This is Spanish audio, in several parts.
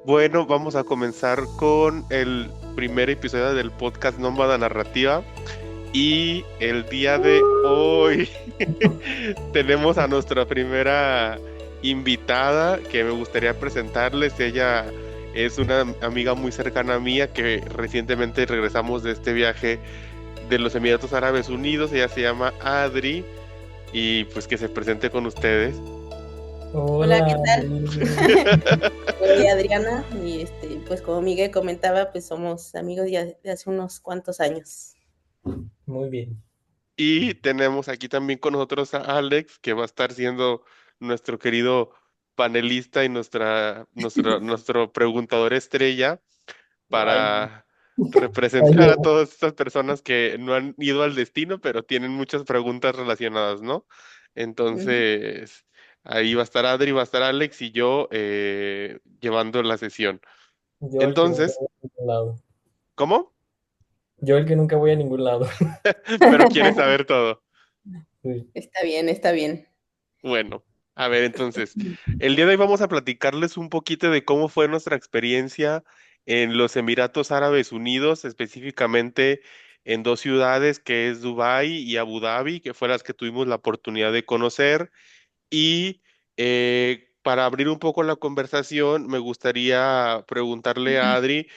Bueno, vamos a comenzar con el primer episodio del podcast Nómada Narrativa y el día de hoy tenemos a nuestra primera invitada que me gustaría presentarles. Ella es una amiga muy cercana mía que recientemente regresamos de este viaje de los Emiratos Árabes Unidos. Ella se llama Adri y pues que se presente con ustedes. Hola, Hola, ¿qué tal? Adri. Soy Adriana y pues como Miguel comentaba, pues somos amigos ya de hace unos cuantos años. Muy bien. Y tenemos aquí también con nosotros a Alex, que va a estar siendo nuestro querido panelista y nuestro preguntador estrella Ay, para representar ay, a todas estas personas que no han ido al destino, pero tienen muchas preguntas relacionadas, ¿no? Ujú. Entonces, ahí va a estar Adri, va a estar Alex y yo llevando la sesión. yo el que nunca Entonces, voy a ningún lado. ¿cómo? Yo el que nunca voy a ningún lado. Pero quieres saber todo. Sí. Está bien, está bien. Bueno, a ver, entonces, el día de hoy vamos a platicarles un poquito de cómo fue nuestra experiencia en los Emiratos Árabes Unidos, específicamente en dos ciudades, que es Dubái y Abu Dhabi, que fue las que tuvimos la oportunidad de conocer. Y para abrir un poco la conversación, me gustaría preguntarle a Adri,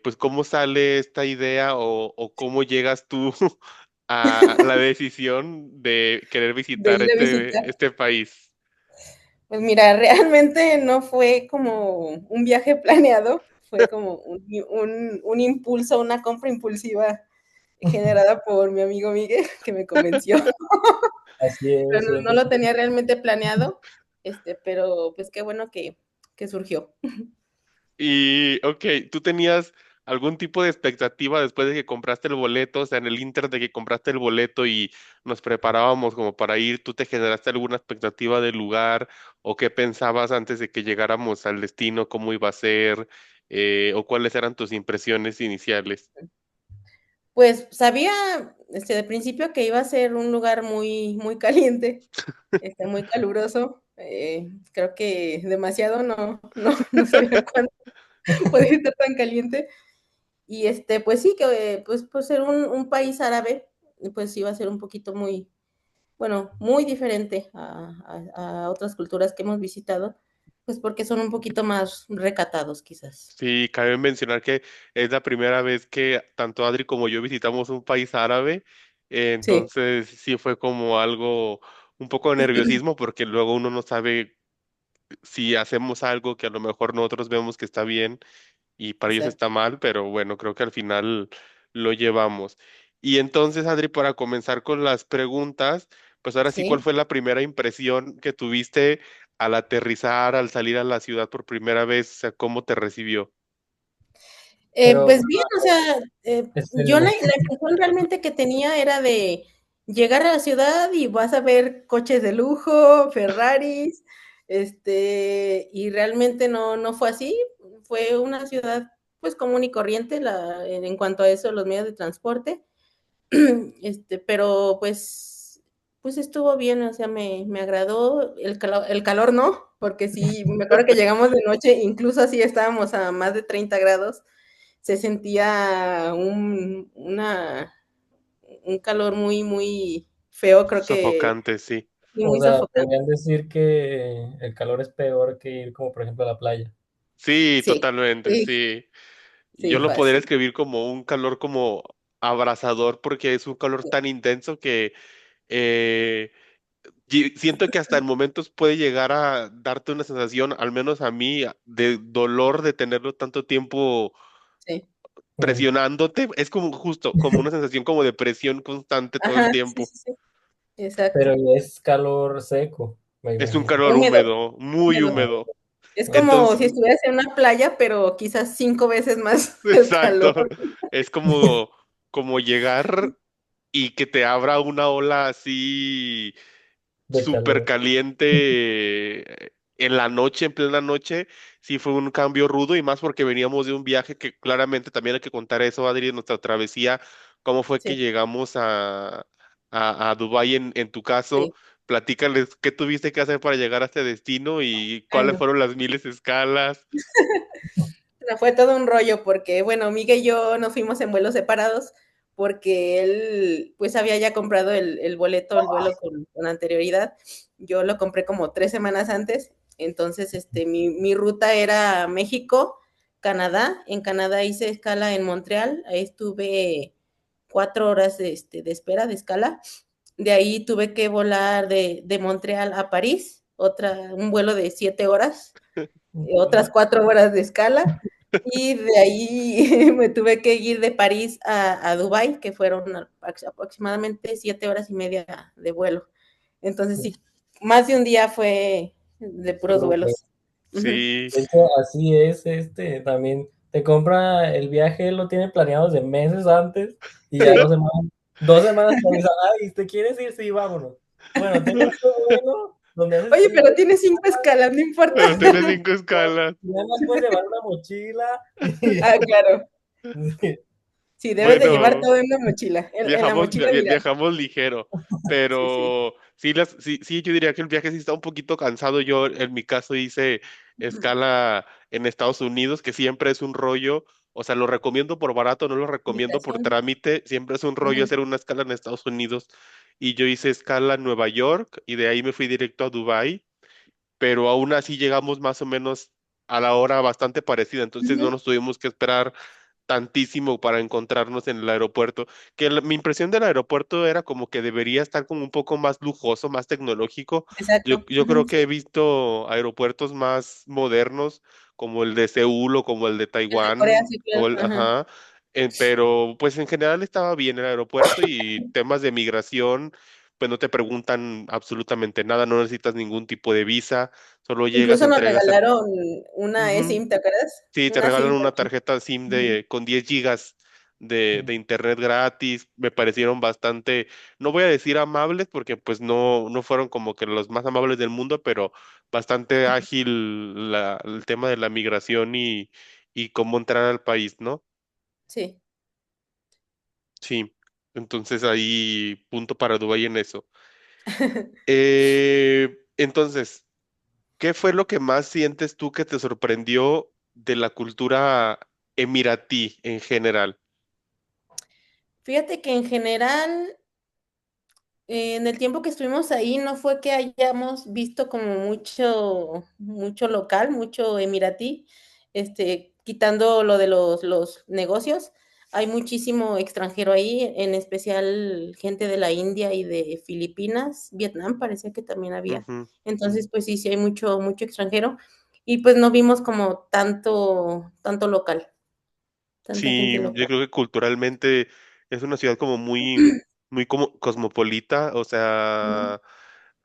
pues, ¿cómo sale esta idea o cómo llegas tú a la decisión de querer De visitar ir a visitar. este país? Pues mira, realmente no fue como un viaje planeado, fue como un impulso, una compra impulsiva generada por mi amigo Miguel, que me convenció. Así Pero es, no siempre. lo tenía realmente planeado, pero pues qué bueno que surgió. Y, ok, ¿tú tenías algún tipo de expectativa después de que compraste el boleto? O sea, en el inter de que compraste el boleto y nos preparábamos como para ir, ¿tú te generaste alguna expectativa del lugar o qué pensabas antes de que llegáramos al destino, cómo iba a ser, o cuáles eran tus impresiones iniciales? Pues sabía, de principio que iba a ser un lugar muy caliente, muy caluroso. Creo que demasiado, no sabía cuándo podía estar tan caliente. Y pues sí, que pues por ser un país árabe, pues iba a ser un poquito bueno, muy diferente a otras culturas que hemos visitado, pues porque son un poquito más recatados, quizás. Sí, cabe mencionar que es la primera vez que tanto Adri como yo visitamos un país árabe, Sí, entonces sí fue como algo, un poco de nerviosismo porque luego uno no sabe si hacemos algo que a lo mejor nosotros vemos que está bien y para ellos exacto. está mal, pero bueno, creo que al final lo llevamos. Y entonces, Adri, para comenzar con las preguntas, pues ahora sí, ¿cuál Sí. fue la primera impresión que tuviste al aterrizar, al salir a la ciudad por primera vez? O sea, ¿cómo te recibió? Pero, Pues bien, o sea, yo la espérenme. impresión realmente que tenía era de llegar a la ciudad y vas a ver coches de lujo, Ferraris, y realmente no fue así. Fue una ciudad, pues, común y corriente en cuanto a eso, los medios de transporte. Pero pues estuvo bien, o sea, me agradó. El calor no, porque sí, me acuerdo que llegamos de noche, incluso así estábamos a más de 30 grados, se sentía un calor muy feo, creo que Sofocante, sí. y O muy sea, sofocante. podrían decir que el calor es peor que ir como por ejemplo a la playa. Sí, Sí, totalmente, sí, sí. Yo sí, lo podría fácil. escribir como un calor como abrasador porque es un calor tan intenso que eh, siento que hasta en momentos puede llegar a darte una sensación, al menos a mí, de dolor de tenerlo tanto tiempo Sí. Mm. presionándote. Es como justo, como una sensación como de presión constante todo el Ajá, sí, tiempo. sí, sí, exacto. Pero es calor seco, me Es un imagino. calor Húmedo, húmedo, muy húmedo. húmedo. Es como Entonces, si estuvieras en una playa, pero quizás 5 veces más el exacto, calor. es como llegar y que te abra una ola así De súper calor. caliente en la noche, en plena noche, sí fue un cambio rudo y más porque veníamos de un viaje que claramente también hay que contar eso, Adri, nuestra travesía, cómo fue que Sí, llegamos a Dubái en tu caso, sí. Platícales qué tuviste que hacer para llegar a este destino y cuáles Bueno, fueron las miles de escalas. no, fue todo un rollo porque, bueno, Miguel y yo nos fuimos en vuelos separados porque él pues había ya comprado el boleto, el vuelo con anterioridad. Yo lo compré como 3 semanas antes. Entonces, mi ruta era México, Canadá. En Canadá hice escala en Montreal. Ahí estuve 4 horas de espera, de escala. De ahí tuve que volar de Montreal a París, un vuelo de 7 horas, otras 4 horas de escala, y de ahí me tuve que ir de París a Dubái, que fueron aproximadamente 7 horas y media de vuelo. Entonces sí, más de un día fue de puros No, pues, vuelos. Ujú. Sí. de hecho, así es, también te compra el viaje, lo tiene planeado desde meses antes y ya Sí. 2 semanas te avisa, ay, ¿te quieres ir? Sí, vámonos. Bueno, tengo este vuelo donde haces Oye, pero 5 tiene 5 escalas, no importa. Pero tiene 5 escalas. y además puedes llevar una mochila. Ah, claro. Sí, Sí, debes de llevar Bueno, todo en la mochila. En la mochila dirá. viajamos ligero, Sí, sí. pero sí, sí, yo diría que el viaje sí está un poquito cansado. Yo, en mi caso, hice escala en Estados Unidos, que siempre es un rollo. O sea, lo recomiendo por barato, no lo recomiendo por Invitación. trámite. Siempre es un rollo Ujú. hacer una escala en Estados Unidos. Y yo hice escala en Nueva York y de ahí me fui directo a Dubái, pero aún así llegamos más o menos a la hora bastante parecida. Entonces no Ujú. nos tuvimos que esperar tantísimo para encontrarnos en el aeropuerto, que mi impresión del aeropuerto era como que debería estar como un poco más lujoso, más tecnológico. Yo, Exacto. yo Ujú, creo que he sí. visto aeropuertos más modernos, como el de Seúl o como el de El de Corea, Taiwán, sí, claro. Ajá. ajá, pero pues en general estaba bien el aeropuerto y temas de migración, pues no te preguntan absolutamente nada, no necesitas ningún tipo de visa, solo llegas, Incluso nos entregas el... regalaron una Ujú. eSIM, ¿te acuerdas? Sí, te Una regalan SIM una también. tarjeta SIM Ujú. con 10 gigas de internet gratis. Me parecieron bastante, no voy a decir amables porque pues no fueron como que los más amables del mundo, pero bastante ágil el tema de la migración y cómo entrar al país, ¿no? Sí. Sí, entonces ahí punto para Dubái en eso. Entonces, ¿qué fue lo que más sientes tú que te sorprendió de la cultura emiratí en general? Fíjate que en general, en el tiempo que estuvimos ahí, no fue que hayamos visto como mucho local, mucho emiratí, quitando lo de los negocios. Hay muchísimo extranjero ahí, en especial gente de la India y de Filipinas, Vietnam parecía que también había. Ujú. Entonces, pues sí, sí hay mucho extranjero. Y pues no vimos como tanto local, tanta gente Sí, yo local. creo que culturalmente es una ciudad como muy como cosmopolita, o Ujú. sea,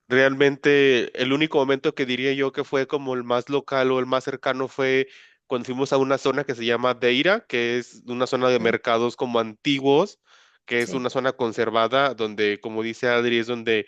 realmente el único momento que diría yo que fue como el más local o el más cercano fue cuando fuimos a una zona que se llama Deira, que es una zona de Ujú. mercados como antiguos, que es Sí. una zona conservada, donde, como dice Adri, es donde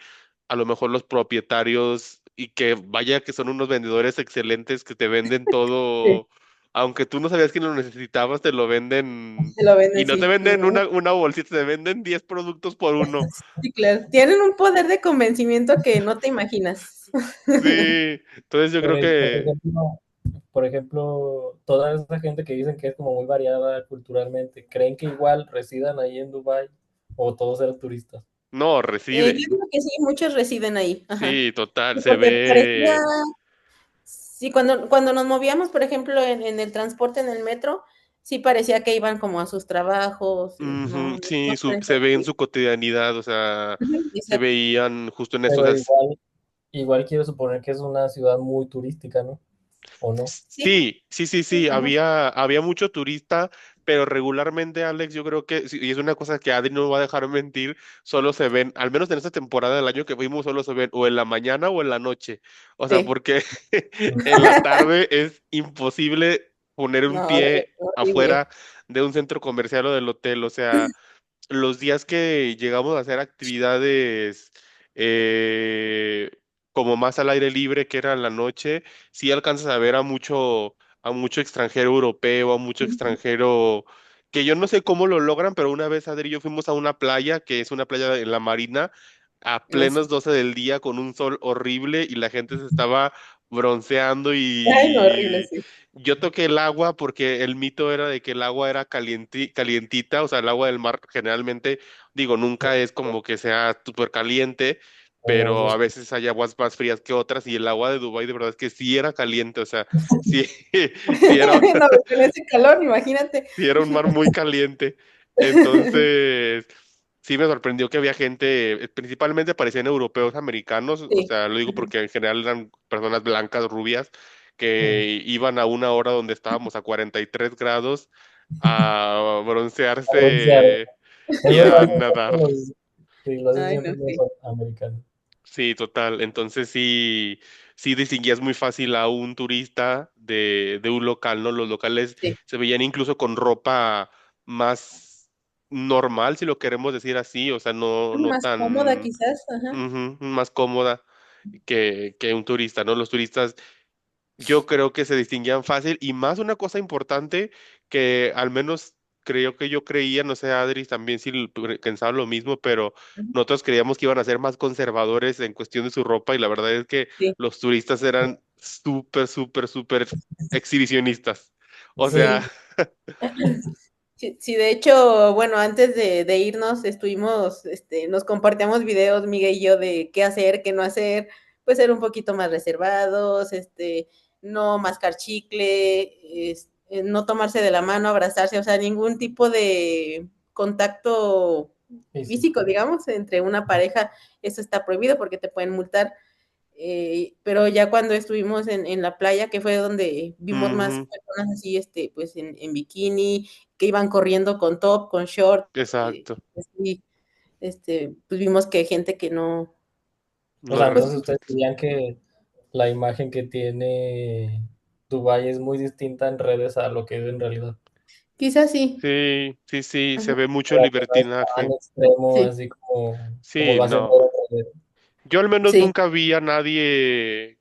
a lo mejor los propietarios y que vaya que son unos vendedores excelentes que te venden Sí. todo, aunque tú no sabías que lo necesitabas, te lo venden. Te lo Y venden, no te sí. venden una bolsita, te venden 10 productos por uno. Sí, claro. Tienen un poder de convencimiento que no te imaginas. Sí, entonces yo creo Por, por que ejemplo, por ejemplo, toda esa gente que dicen que es como muy variada culturalmente, ¿creen que igual residan ahí en Dubái o todos eran turistas? no, Yo reside. digo que sí, muchos residen ahí, ajá. Sí, total, Sí, se porque parecía, ve. sí, cuando nos movíamos, por ejemplo, en el transporte, en el metro, sí parecía que iban como a sus trabajos, y Ujú, no sí, parecía se ve en que... su cotidianidad, o sea, Ujú, se exacto. veían justo en eso. O Pero sea, igual quiero suponer que es una ciudad muy turística, ¿no? ¿O no? Sí, sí, ajá, había mucho turista, pero regularmente, Alex, yo creo que, sí, y es una cosa que Adri no va a dejar mentir, solo se ven, al menos en esta temporada del año que fuimos, solo se ven o en la mañana o en la noche. O sea, sí. porque en la tarde es imposible poner un No, pie horrible. afuera de un centro comercial o del hotel. O sea, los días que llegamos a hacer actividades eh, como más al aire libre, que era en la noche, sí alcanzas a ver a mucho extranjero europeo, a mucho Ujú. extranjero que yo no sé cómo lo logran, pero una vez Adri y yo fuimos a una playa, que es una playa en la Marina, a No sé. plenos 12 del día con un sol horrible y la gente se estaba bronceando Ay, no, horrible, y sí. yo toqué el agua porque el mito era de que el agua era calientita, o sea, el agua del mar generalmente, digo, nunca es como que sea súper caliente, No, pero eso a veces hay aguas más frías que otras y el agua de Dubái de verdad es que sí era caliente, o sea, sí, sí era, No, con ese calor, imagínate. sí era un mar muy caliente. Entonces, sí me sorprendió que había gente, principalmente parecían europeos americanos, o Sí. sea, lo digo Ajá. porque en general eran personas blancas, rubias, sí. que iban a una hora donde estábamos a 43 grados a A broncear. broncearse y Eso lo a hacen nadar. siempre los, sí, lo hacen Ay, siempre no, los sí. americanos. Sí, total. Entonces sí, sí distinguías muy fácil a un turista de un local, ¿no? Los locales Sí. se veían incluso con ropa más normal, si lo queremos decir así, o sea, no Más cómoda tan quizás, ajá. más cómoda que un turista, ¿no? Los turistas yo creo que se distinguían fácil y más una cosa importante que al menos creo que yo creía, no sé, Adri también si pensaba lo mismo, pero Ujú. nosotros creíamos que iban a ser más conservadores en cuestión de su ropa y la verdad es que Sí, los turistas eran súper, súper, súper exhibicionistas. O sea, sí. Sí, sí, de hecho, bueno, antes de irnos estuvimos, nos compartíamos videos, Miguel y yo, de qué hacer, qué no hacer, pues ser un poquito más reservados, no mascar chicle, no tomarse de la mano, abrazarse, o sea, ningún tipo de contacto Físico. físico, digamos, entre una pareja, eso está prohibido porque te pueden multar. Pero ya cuando estuvimos en la playa, que fue donde vimos más ujú, personas así, pues en bikini, que iban corriendo con top, con short, exacto. así, pues vimos que gente que no, O No sea, pues entonces ustedes respeto. dirían que la imagen que tiene Dubái es muy distinta en redes a lo que es en realidad. quizás sí. Sí, sí, sí, se Ajá. ve mucho O sea, que no es tan libertinaje. extremo Sí, así como Sí, lo hacen ver no. en redes. Yo al menos sí. nunca vi a nadie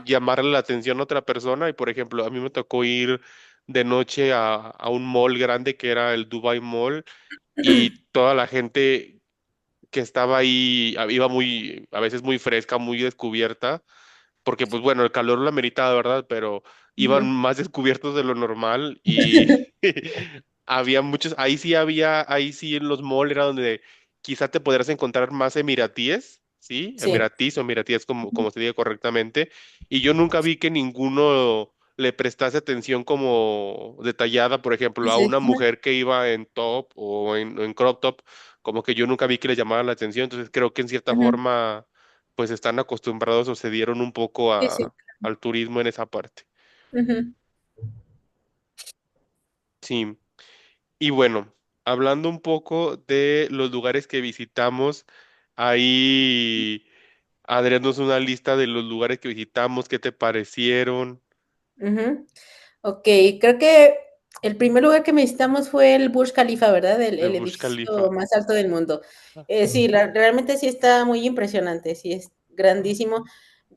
llamarle la atención a otra persona y por ejemplo a mí me tocó ir de noche a un mall grande que era el Dubai Mall y toda la gente que estaba ahí iba muy a veces muy fresca, muy descubierta porque pues bueno, el calor lo ameritaba, ¿verdad? Pero iban Ujú. más descubiertos de lo normal y había muchos, ahí sí en los malls era donde quizá te podrías encontrar más emiratíes, ¿sí? Sí. Emiratís o emiratíes Ujú. como se diga correctamente, y yo nunca vi que ninguno le prestase atención como detallada, por ejemplo, a Sí. una Ajá. mujer que iba en top o en crop top, como que yo nunca vi que le llamara la atención, entonces creo que en cierta Ajá. forma pues están acostumbrados o se dieron un poco Sí, sí. al turismo en esa parte. Ujú. Sí. Y bueno, hablando un poco de los lugares que visitamos, ahí Adrián nos una lista de los lugares que visitamos, qué te parecieron. Ujú. Ok, creo que el primer lugar que visitamos fue el Burj Khalifa, ¿verdad? El El Burj edificio Khalifa. más alto del mundo. Sí. Sí, realmente sí está muy impresionante, sí es grandísimo.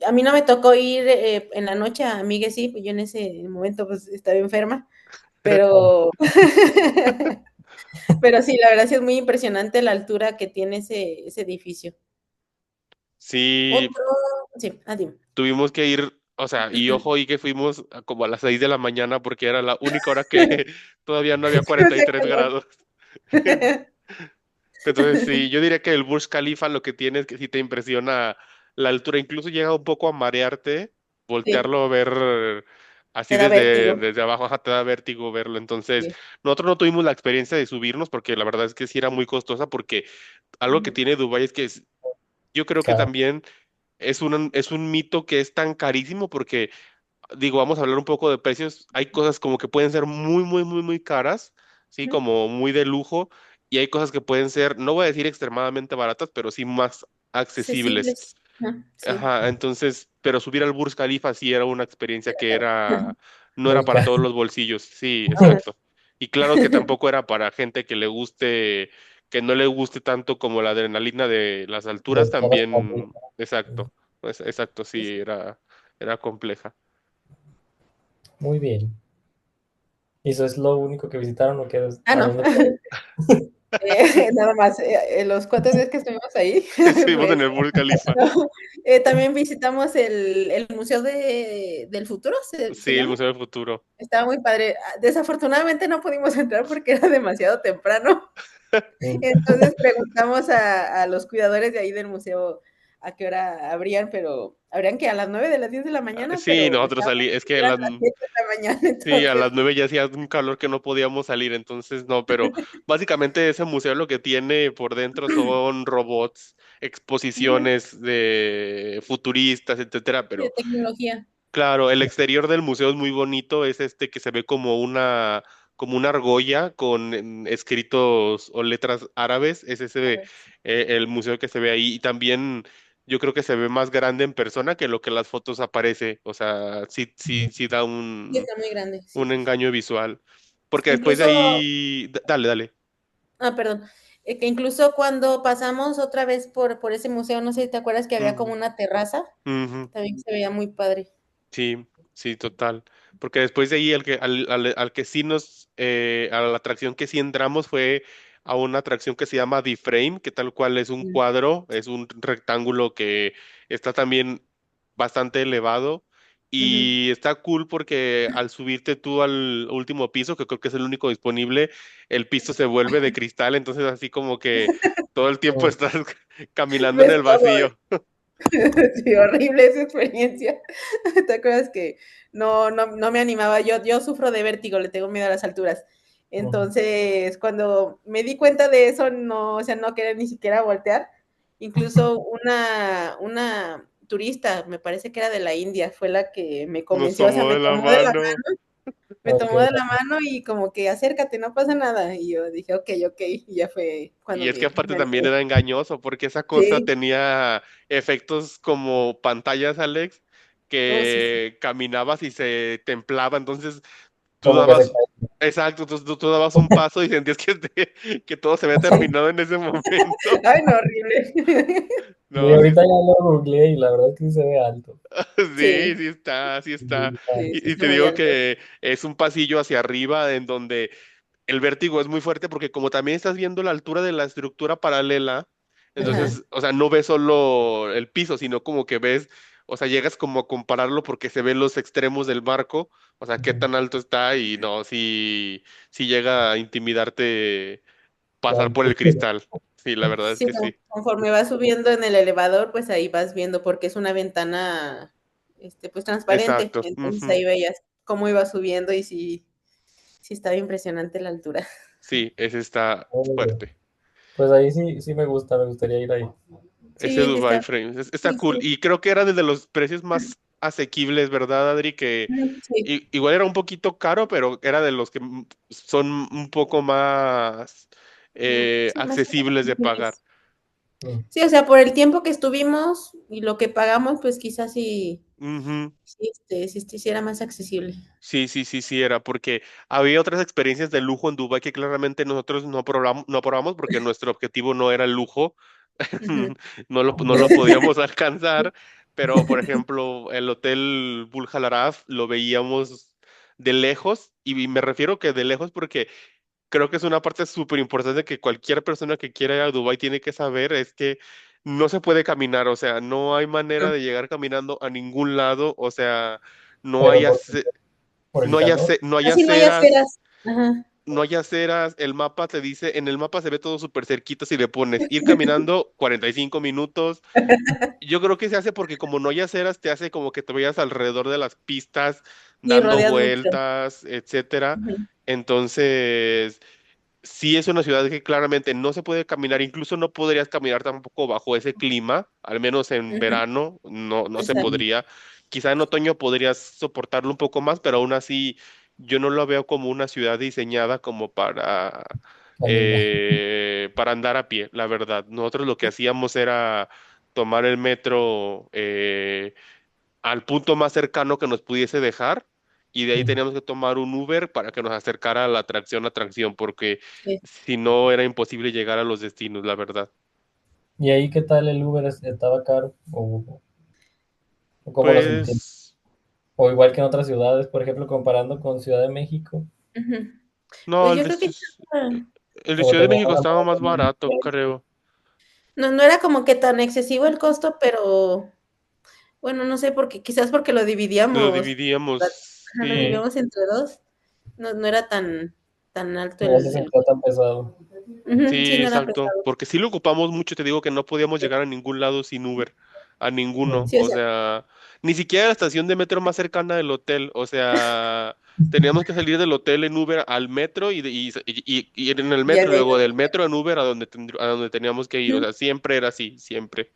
A mí no me tocó ir en la noche, a Miguel sí, pues yo en ese momento pues estaba enferma, pero, pero sí, la verdad sí es muy impresionante la altura que tiene ese edificio. Sí, Otro, sí, dime. tuvimos que ir, o sea, y ojo, y que fuimos como a las 6 de la mañana porque era la única hora que todavía no había No cuarenta y sé, tres calor. grados. Entonces, sí, yo diría que el Burj Khalifa lo que tiene es que sí te impresiona la altura, incluso llega un poco a marearte, Sí, voltearlo a ver así te da vértigo. desde abajo, ajá, te da vértigo verlo. Entonces, Sí. nosotros no tuvimos la experiencia de subirnos porque la verdad es que sí era muy costosa porque algo que Ujú. tiene Dubái es que yo creo que Claro. también es un mito que es tan carísimo porque digo, vamos a hablar un poco de precios. Hay cosas como que pueden ser muy, muy, muy, muy caras, ¿sí? Ujú. Como muy de lujo, y hay cosas que pueden ser, no voy a decir extremadamente baratas, pero sí más accesibles. Accesibles. Ajá, sí. Ajá, entonces, pero subir al Burj Khalifa sí era una experiencia que no era Muy para caro. todos los bolsillos, sí, exacto. Y claro que tampoco era para gente que le guste, que no le guste tanto como la adrenalina de las De alturas, todas las familias. también, exacto, exacto, sí, era compleja. Muy bien. ¿Y eso es lo único que visitaron o qué es? Ah, ¿A no. dónde fue? Nada más, los 4 días que estuvimos ahí, Estuvimos en pues, el Burj Khalifa. no, también visitamos el Museo del Futuro, ¿se Sí, el llama? Museo del Futuro. Estaba muy padre. Desafortunadamente no pudimos entrar porque era demasiado temprano. Mm. Entonces preguntamos a los cuidadores de ahí del museo a qué hora abrían, pero habrían que a las 9 de las 10 de la mañana, Sí, pero nosotros estábamos salí, es que a las 7 de la mañana, sí, a entonces, las 9 ya hacía un calor que no podíamos salir, entonces no, pero básicamente ese museo lo que tiene por dentro son robots, ujú, exposiciones de futuristas, etcétera, de pero tecnología. claro, el exterior del museo es muy bonito, es este que se ve como una argolla con escritos o letras árabes, es A ese ver, el museo que se ve ahí y también yo creo que se ve más grande en persona que lo que las fotos aparece, o sea, sí da sí, está muy grande, un sí. engaño visual, porque después de Incluso, ahí, dale, dale. perdón, que incluso cuando pasamos otra vez por ese museo, no sé si te acuerdas que había como Ujú, una terraza, ujú. también se veía muy padre. Sí, sí, total. Porque después de ahí al que sí a la atracción que sí entramos fue a una atracción que se llama The Frame, que tal cual es un Mm, cuadro, es un rectángulo que está también bastante elevado ujú. y está cool porque al subirte tú al último piso, que creo que es el único disponible, el piso se vuelve de cristal, entonces así como que todo el tiempo Mm. estás caminando en Ves el todo. vacío. Sí, horrible esa experiencia. ¿Te acuerdas que no me animaba? Yo sufro de vértigo, le tengo miedo a las alturas. Mm. Entonces, cuando me di cuenta de eso, no, o sea, no quería ni siquiera voltear. Incluso una turista, me parece que era de la India, fue la que me Nos convenció, o sea, tomó de la mano. me Ok. tomó de la mano y como que acércate, no pasa nada. Y yo dije, ok, ok, y ya fue cuando Y es que aparte me también animé. era engañoso, porque esa cosa Sí, tenía efectos como pantallas, Alex, oh, sí, sí. que caminabas y se templaba, entonces tú Como que se dabas, cae. exacto, tú dabas un paso y sentías que todo se había terminado en ese momento. Ay, no, horrible. Y No, sí, ahorita ya lo googleé y la verdad es que sí se ve alto. sí, Sí, sí está, sí está. Sí, ah, sí, sí Y está te muy digo alto. que es un pasillo hacia arriba en donde el vértigo es muy fuerte porque como también estás viendo la altura de la estructura paralela, Ajá. entonces, o sea, no ves solo el piso, sino como que ves, o sea, llegas como a compararlo porque se ven los extremos del marco, o sea, qué ujú. tan alto está y no, sí llega a intimidarte La pasar por el altura. cristal. Sí, la verdad es Sí, que sí. conforme vas subiendo en el elevador, pues ahí vas viendo, porque es una ventana, pues transparente. Exacto. Entonces Ujú. ahí veías cómo iba subiendo y sí, sí estaba impresionante la altura. Sí, ese está Oh, fuerte. pues ahí sí, sí me gusta, me gustaría ir ahí. Ese Sí, sí Dubai está. Frames está Sí, cool. sí. Y creo que era de los precios más asequibles, ¿verdad, Adri? Que Sí, igual era un poquito caro, pero era de los que son un poco más sí, más accesibles de pagar. accesibles. Mm. Sí, o sea, por el tiempo que estuvimos y lo que pagamos, pues quizás sí, Ujú. sí, sí era más accesible. Sí, era, porque había otras experiencias de lujo en Dubái que claramente nosotros no probamos porque nuestro objetivo no era el lujo, Ujú. no lo podíamos alcanzar, pero por ejemplo, el hotel Burj Al Arab lo veíamos de lejos, y me refiero que de lejos porque creo que es una parte súper importante que cualquier persona que quiera ir a Dubái tiene que saber, es que no se puede caminar, o sea, no hay manera No. de llegar caminando a ningún lado, o sea, no hay, Pero ace- por el calor. no hay Así no hay aceras, aceras. Ajá. no hay aceras, el mapa te dice, en el mapa se ve todo súper cerquita si le pones ir caminando 45 minutos. Yo creo que se hace porque como no hay aceras, te hace como que te vayas alrededor de las pistas, Sí, dando rodeas mucho. vueltas, etcétera. Ujú, Entonces, sí es una ciudad que claramente no se puede caminar, incluso no podrías caminar tampoco bajo ese clima, al menos en ujú, verano, no se exacto. podría. Quizá en otoño podrías soportarlo un poco más, pero aún así yo no lo veo como una ciudad diseñada como Caminar. para andar a pie, la verdad. Nosotros lo que hacíamos era tomar el metro al punto más cercano que nos pudiese dejar y de ahí Mm. teníamos que tomar un Uber para que nos acercara a la atracción, porque Sí. si no era imposible llegar a los destinos, la verdad. ¿Y ahí qué tal el Uber? ¿Estaba caro? ¿O cómo lo sentí? Pues O igual que en otras ciudades, por ejemplo, comparando con Ciudad de México. no, Pues yo creo que El de como Ciudad de tenía México una estaba más monotonía barato, diferente. creo. No, no era como que tan excesivo el costo, pero bueno, no sé, porque quizás porque lo Lo dividíamos, dividíamos, lo sí. dividíamos entre dos, no, no era tan alto No se el sentía tan pesado. Ujú, sí, Sí, no era exacto. pesado. Porque sí lo ocupamos mucho, te digo que no podíamos llegar a ningún lado sin Uber, a ninguno. Mm. Sí, o O sea, sea, ni siquiera a la estación de metro más cercana del hotel. O sea, teníamos que salir del hotel en Uber al metro y ir en el ya metro, y de ahí luego del metro en Uber a donde, a donde teníamos que ir. O ujú. sea, siempre era así, siempre.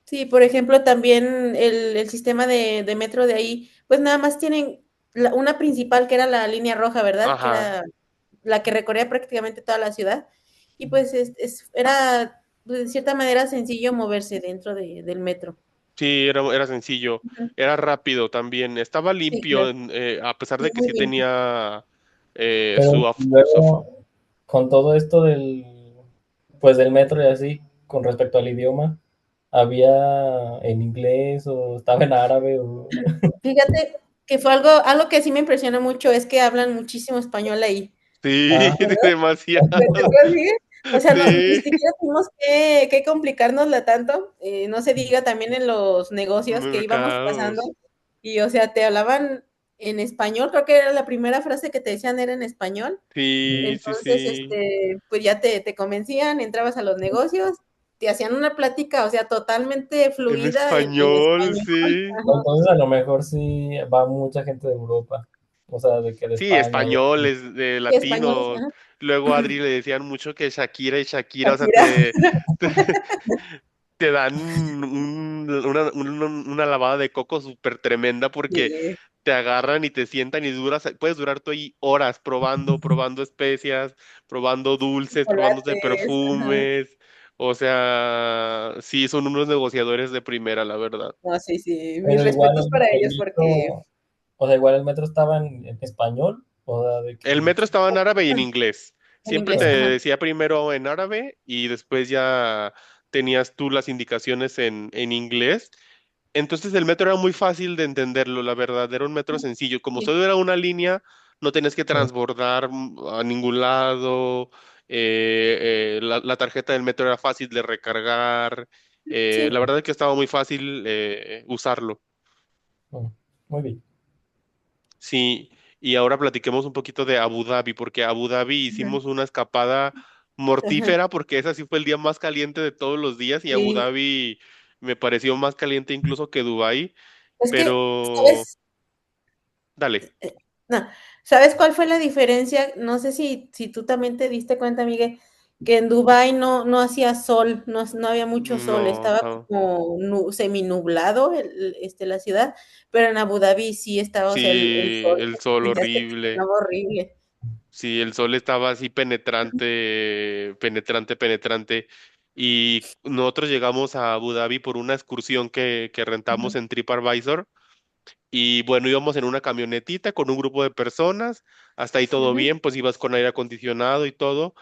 Sí, por ejemplo, también el sistema de metro de ahí, pues nada más tienen una principal que era la línea roja, ¿verdad? Que Ajá. era la que recorría prácticamente toda la ciudad. Y pues era, pues, de cierta manera, sencillo moverse dentro del metro. Sí, era sencillo. Ujú. Era rápido también. Estaba Sí, limpio, claro. a pesar Sí, de que muy sí limpio. tenía Pero luego, con todo esto pues del metro y así, con respecto al idioma, ¿había en inglés o estaba en árabe o...? Fíjate que fue algo que sí me impresionó mucho, es que hablan muchísimo español ahí. Sí, Ah, demasiado. ¿Te acuerdas, Miguel? O sea, no, ni Sí, siquiera tuvimos que complicárnosla tanto, no se diga también en los negocios que íbamos pasando, mercados. y o sea, te hablaban en español, creo que era la primera frase que te decían era en español, Sí, sí, entonces, sí. pues ya te convencían, entrabas a los negocios, te hacían una plática, o sea, totalmente En fluida en español, español. sí. Ajá. entonces a lo mejor sí va mucha gente de Europa, o sea, de que de Sí, España. españoles, de Sí, españoles, latinos. ajá. Luego a Adri le decían mucho que Shakira y Shakira, o sea, Shakira. te, te dan una lavada de coco súper tremenda porque Sí, te agarran y te sientan y puedes durar tú ahí horas probando especias, probando dulces, probándote chocolates, ajá. perfumes. O sea, sí, son unos negociadores de primera, la verdad. No, sí, sí, mis Pero igual respetos para el ellos porque metro, o sea, igual el metro estaba en español, o sea, de El que... metro estaba en árabe y en inglés. en Siempre te inglés, ajá. decía primero en árabe y después ya tenías tú las indicaciones en inglés. Entonces el metro era muy fácil de entenderlo, la verdad, era un metro sencillo. Como Sí, solo era una línea, no tenías que transbordar a ningún lado. La tarjeta del metro era fácil de recargar. La sí, verdad es que estaba muy fácil usarlo. Muy bien. Sí, y ahora platiquemos un poquito de Abu Dhabi, porque Abu Dhabi ajá, hicimos una escapada ajá, mortífera, porque ese sí fue el día más caliente de todos los días, y Abu sí. Dhabi me pareció más caliente incluso que Dubái, Es que, pero ¿sabes? dale. No, ¿sabes cuál fue la diferencia? No sé si tú también te diste cuenta, Miguel, que en Dubái no hacía sol, no había mucho sol, No, estaba como seminublado la ciudad, pero en Abu Dhabi sí estaba, o sea, el Sí, sol, el sol sentías que te horrible. quemaba horrible. Sí, el sol estaba así penetrante, penetrante, penetrante. Y nosotros llegamos a Abu Dhabi por una excursión que rentamos Ujú, en TripAdvisor. Y bueno, íbamos en una camionetita con un grupo de personas, hasta ahí todo ujú, bien, pues ibas con aire acondicionado y todo,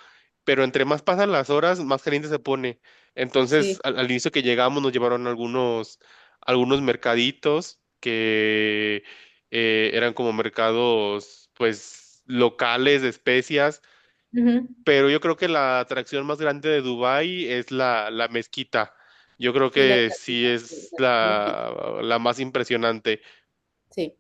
pero entre más pasan las horas, más caliente se pone. Entonces, sí, al inicio que llegamos nos llevaron a algunos mercaditos que eran como mercados, pues, locales de especias, ujú, pero yo creo que la atracción más grande de Dubái es la mezquita. Yo creo sí, la que sí mezquita, sí, es la mezquita, la más impresionante. sí,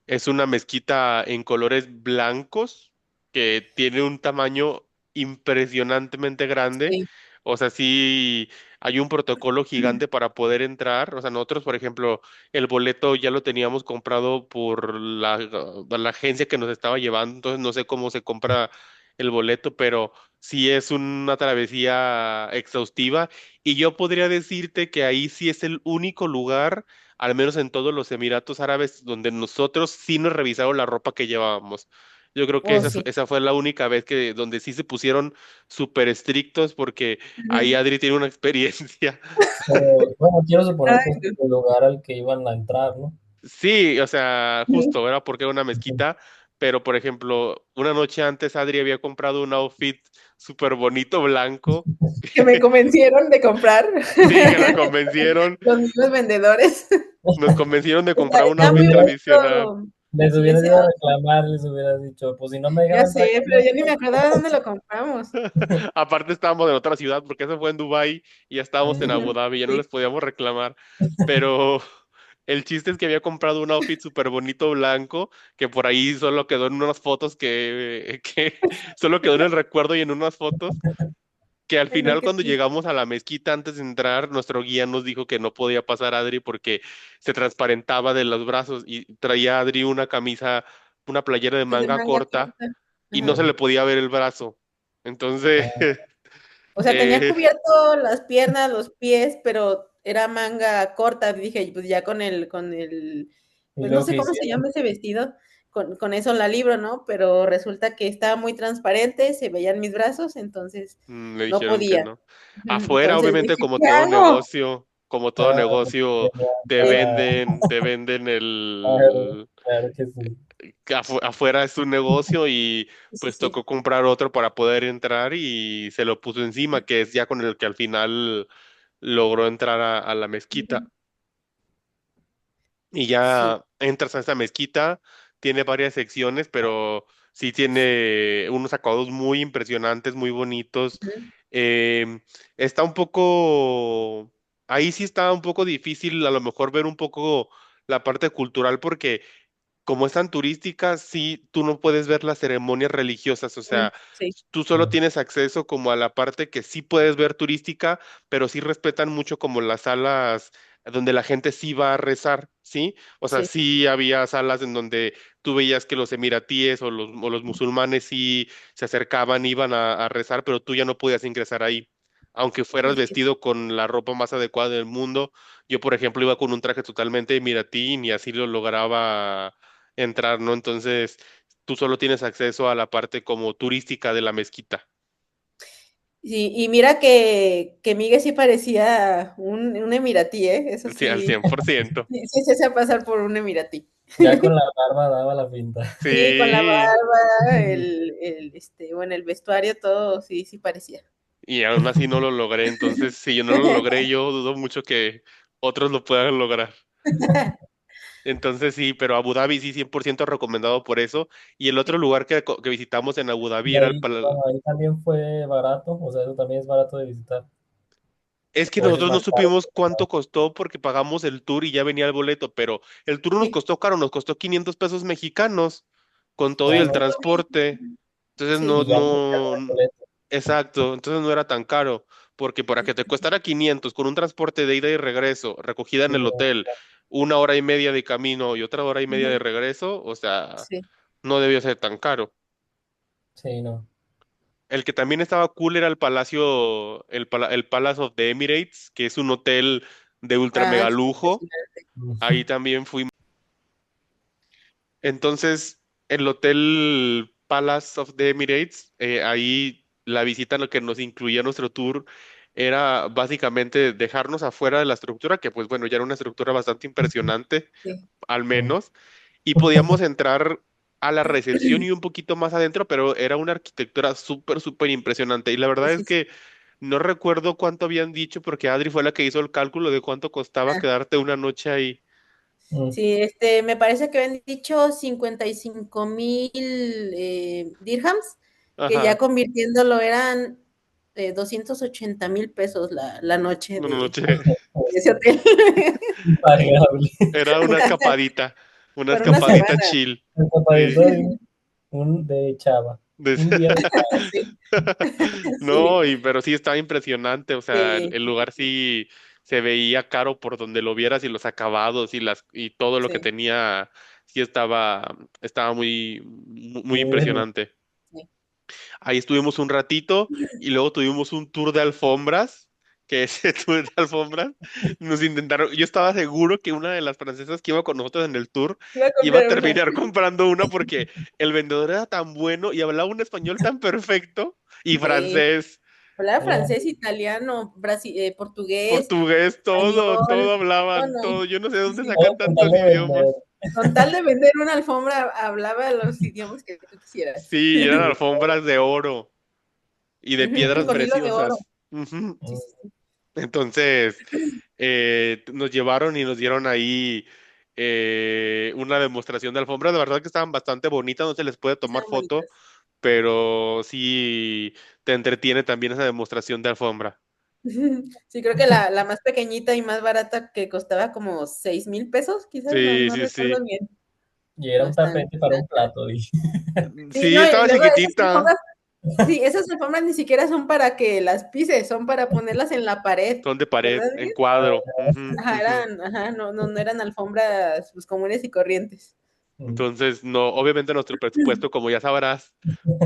Es una mezquita en colores blancos que tiene un tamaño impresionantemente grande. sí, O sea, sí hay un protocolo gigante para poder entrar. O sea, nosotros, por ejemplo, el boleto ya lo teníamos comprado por la agencia que nos estaba llevando. Entonces, no sé cómo se compra el boleto, pero sí es una travesía exhaustiva. Y yo podría decirte que ahí sí es el único lugar, al menos en todos los Emiratos Árabes, donde nosotros sí nos revisaron la ropa que llevábamos. Yo creo que oh, sí, esa fue la única vez que donde sí se pusieron súper estrictos porque ahí ujú. Adri tiene una experiencia. Pero bueno, quiero suponer que Ay, es el lugar al que iban a entrar, ¿no? Sí, o sea, sí, justo, ¿verdad? Porque era una mezquita, pero por ejemplo, una noche antes Adri había comprado un outfit súper bonito blanco. que me convencieron de comprar Sí, que la convencieron, los mismos vendedores. nos convencieron de comprar un Estaba Muy outfit muy bien. tradicional. bonito. Les Sí, hubieras ese, ido a reclamar, les hubieras dicho, pues si no me dejan ya entrar sé, con pero yo ni me esto. acordaba dónde lo compramos. Aparte estábamos en otra ciudad porque eso fue en Dubái y ya estábamos en Abu Ujú, Dhabi, ya no sí, les podíamos reclamar. Pero el chiste es que había comprado un outfit súper bonito blanco que por ahí solo quedó en unas fotos que solo quedó en el recuerdo y en unas fotos. Que al es lo final que cuando sí. llegamos a la mezquita antes de entrar, nuestro guía nos dijo que no podía pasar Adri porque se transparentaba de los brazos y traía Adri una camisa, una playera de Es de manga manga corta corta. y no Ajá. se le podía ver el brazo. Entonces, Ah, O sea, tenía eh, cubierto las piernas, los pies, pero era manga corta. Dije, pues ya con el, y pues no luego sé que cómo se hicieron, llama ese vestido, con eso la libro, ¿no? Pero resulta que estaba muy transparente, se veían mis brazos, entonces le no dijeron que podía. no. Ujú, Afuera, entonces obviamente, dije, ¿qué hago? como todo ah, pues, negocio, tenían Sí, te venden claro, el claro que sí. que afuera es un negocio y sí, pues sí. tocó comprar otro para poder entrar y se lo puso encima, que es ya con el que al final logró entrar a la mezquita. Ujú, Y sí. ya entras a esta mezquita, tiene varias secciones, pero sí tiene unos acabados muy impresionantes, muy bonitos. Ujú, Em, Está un poco, ahí sí está un poco difícil a lo mejor ver un poco la parte cultural porque como es tan turística, sí, tú no puedes ver las ceremonias religiosas, o sea, sí, tú solo Mm, tienes acceso como a la parte que sí puedes ver turística, pero sí respetan mucho como las salas donde la gente sí va a rezar, ¿sí? O sea, sí, sí había salas en donde tú veías que los emiratíes o los musulmanes sí se acercaban, iban a rezar, pero tú ya no podías ingresar ahí. Aunque fueras sí, sí. vestido con la ropa más adecuada del mundo, yo, por ejemplo, iba con un traje totalmente emiratín y así lo lograba entrar, ¿no? Entonces, tú solo tienes acceso a la parte como turística de la mezquita. Sí, y mira que Miguel sí parecía un emiratí, ¿eh? Eso Sí, al sí, 100%. sí, sí se hacía pasar por un emiratí. ya con la barba daba la pinta. Sí, con la Sí, barba, bueno, el vestuario, todo, sí, sí parecía. y aún así no lo logré. Entonces, si yo no lo logré, yo dudo mucho que otros lo puedan lograr. Entonces, sí, pero Abu Dhabi sí, 100% recomendado por eso. Y el otro Sí, lugar que visitamos en Abu Dhabi Y era ahí, bueno, ahí también fue barato, o sea, eso también es barato de visitar. Es que O ese es nosotros no más caro. supimos cuánto costó porque pagamos el tour y ya venía el boleto, pero el tour nos sí. costó caro, nos costó 500 pesos mexicanos con todo y Ah, el no, Es lo transporte. mismo. Entonces Sí, y ya con el boleto. exacto, entonces no era tan caro, porque para que te costara 500 con un transporte de ida y regreso, recogida en Sí, el hotel, 1 hora y media de camino y otra hora y media de ujú, regreso, o sea, sí. no debió ser tan caro. sí, no. El que también estaba cool era el Palacio, el Palace of the Emirates, que es un hotel de ultra Ah, mega sí, lujo. impresionante. Ahí también fuimos. Entonces, el Hotel Palace of the Emirates, ahí la visita, lo que nos incluía nuestro tour, era básicamente dejarnos afuera de la estructura, que pues bueno, ya era una estructura bastante impresionante, Sí. al Mm. menos, y podíamos entrar a la recepción y un poquito más adentro, pero era una arquitectura súper, súper impresionante. Y la Sí, verdad es sí, sí. que no recuerdo cuánto habían dicho, porque Adri fue la que hizo el cálculo de cuánto costaba Ah, quedarte una noche ahí. Mm. sí, me parece que habían dicho 55,000 dirhams, que ya Ajá, convirtiéndolo eran 280,000 pesos la noche una de noche. ese hotel. Impagable. Era una Por una escapadita semana. chill. El Sí. papadito de Chava. Des- Un día de Sí, sí, No, pero sí estaba impresionante, o sea, sí, el sí, lugar sí, sí se veía caro por donde lo vieras y los acabados y todo lo que sí, tenía, sí estaba muy muy bonito. impresionante. sí. Ahí estuvimos un ratito y luego tuvimos un tour de alfombras, que ese tour de alfombras nos intentaron, yo estaba seguro que una de las francesas que iba con nosotros en el tour Iba a iba a comprar una. terminar comprando una porque el vendedor era tan bueno y hablaba un español tan perfecto y Sí. francés, Hablaba Oh, francés, italiano, portugués, portugués, todo español. No, hablaban, no, todo, yo no sé de sí, dónde sí. sacan todo con tal tantos de vender. idiomas. Con tal de vender una alfombra, hablaba los idiomas que tú quisieras. Sí, eran alfombras de oro y de Ujú, piedras con hilo de oro. preciosas. Ujú. Sí, Mm. sí, sí. Entonces, nos llevaron y nos dieron ahí. una demostración de alfombra. La verdad que estaban bastante bonitas, no se les puede tomar Estaban foto, bonitas. pero sí te entretiene también esa demostración de alfombra. Sí, creo que la más pequeñita y más barata que costaba como 6,000 pesos, quizás, no, Sí, no sí, recuerdo sí. bien. Y era No un están, tapete para están un caras. plato, dije. Sí, Sí, no, y estaba luego esas chiquitita. alfombras, sí, esas alfombras ni siquiera son para que las pises, son para ponerlas en la pared, Son de pared, ¿verdad, en Miguel? cuadro. Ujú, Ajá, ujú. ajá, no, no, no eran alfombras pues, comunes y corrientes. Entonces, no, obviamente nuestro presupuesto, como ya sabrás,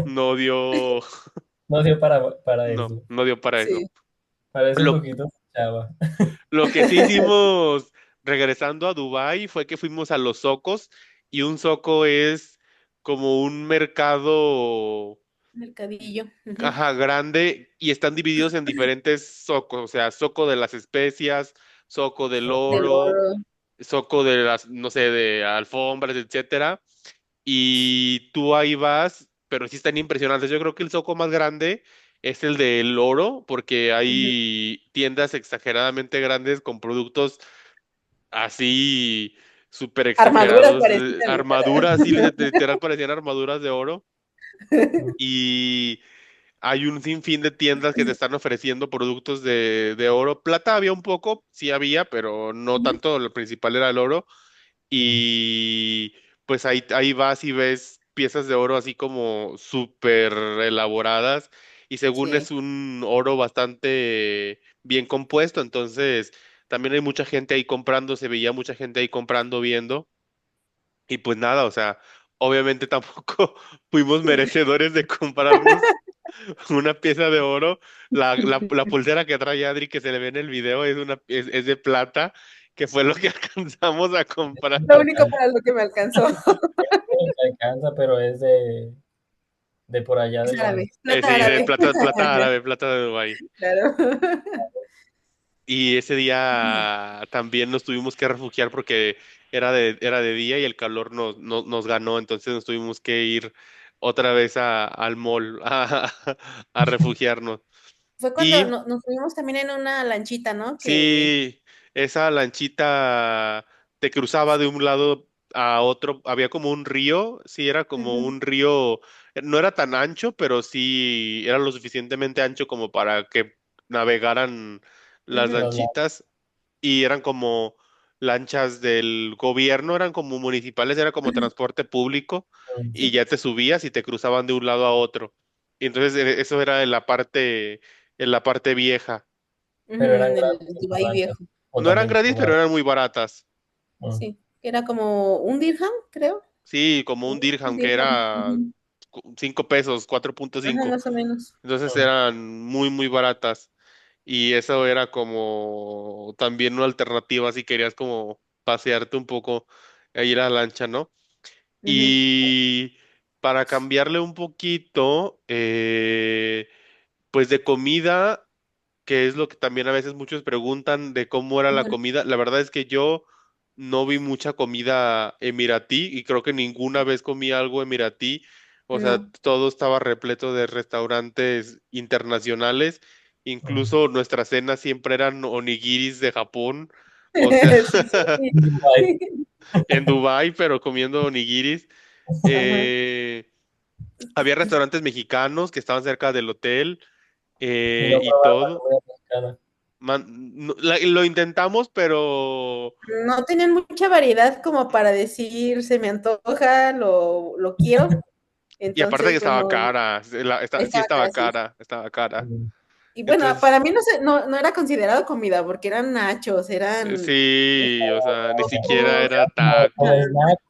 no dio, No dio para no, eso. no dio para eso. Sí, Para ese Lo, poquito chava. lo que sí hicimos regresando a Dubái fue que fuimos a los zocos y un zoco es como un mercado, mercadillo. Ujú. ajá, grande y están divididos en diferentes zocos, o sea, zoco de las especias, zoco del Del oro, oro. zoco de las, no sé, de alfombras, etcétera. Y tú ahí vas, pero sí están impresionantes. Yo creo que el zoco más grande es el del oro, porque Ujú. hay tiendas exageradamente grandes con productos así súper Armaduras exagerados, parecían, armaduras, literal. sí, literal parecían armaduras de oro. Y hay un sinfín de tiendas que te están ofreciendo productos de oro. Plata había un poco, sí había, pero no Ujú. tanto, lo principal era el oro. Y pues ahí vas y ves piezas de oro así como súper elaboradas y según Sí. es un oro bastante bien compuesto, entonces también hay mucha gente ahí comprando, se veía mucha gente ahí comprando, viendo y pues nada, o sea, obviamente tampoco fuimos merecedores de comprarnos una pieza de oro. La pulsera que trae Adri que se le ve en el video es de plata, que fue lo que alcanzamos a comprar. Lo único para lo que me alcanzó. Se alcanza, pero es de por allá Es del árabe, baño. plata Sí, de árabe. plata, plata árabe, plata de Dubái. Claro. Y ese día también nos tuvimos que refugiar porque era de día y el calor nos ganó, entonces nos tuvimos que ir otra vez al mall a refugiarnos. Fue cuando Y nos fuimos también en una lanchita, ¿no? Que sí, esa lanchita te cruzaba de un lado a otro, había como un río, sí, era como ujú, un río, no era tan ancho, pero sí era lo suficientemente ancho como para que navegaran las ujú, Los lados. lanchitas y eran como lanchas del gobierno, eran como municipales, era como transporte público y sí, ya te subías y te cruzaban de un lado a otro. Y entonces eso era en la parte vieja. ujú, Pero eran en el grandes las Dubái lanchas. viejo. O No eran también gratis, son pero grandes. eran muy baratas. Mm. Sí, era como un dirham, creo. Sí, como un Un dirham que dirham. era Ujú. 5 pesos, Ajá, 4.5. más o menos. Entonces Mm. eran muy, muy baratas. Y eso era como también una alternativa si querías como pasearte un poco a ir a la lancha, ¿no? Ujú, Y para cambiarle un poquito, pues de comida, que es lo que también a veces muchos preguntan de cómo era la ujú, comida. La verdad es que yo no vi mucha comida emiratí y creo que ninguna vez comí algo emiratí. O sea, no. todo estaba repleto de restaurantes internacionales. Mm. Incluso nuestras cenas siempre eran onigiris de Japón. O sea, Sí, sí. Dubái. en Dubái, pero comiendo onigiris. Ajá. Eh, había restaurantes mexicanos que estaban cerca del hotel Y no y probaron la todo. comida mexicana. Lo intentamos, pero... No tenían mucha variedad como para decir se me antoja, lo quiero. Y aparte Entonces, que pues estaba no, cara, sí estaba estaba cara, sí. cara, estaba cara. Mm. Y bueno, Entonces, para mí no era considerado comida, porque eran nachos, eran sí, o sea, ni siquiera tacos, era Como ajá, taco.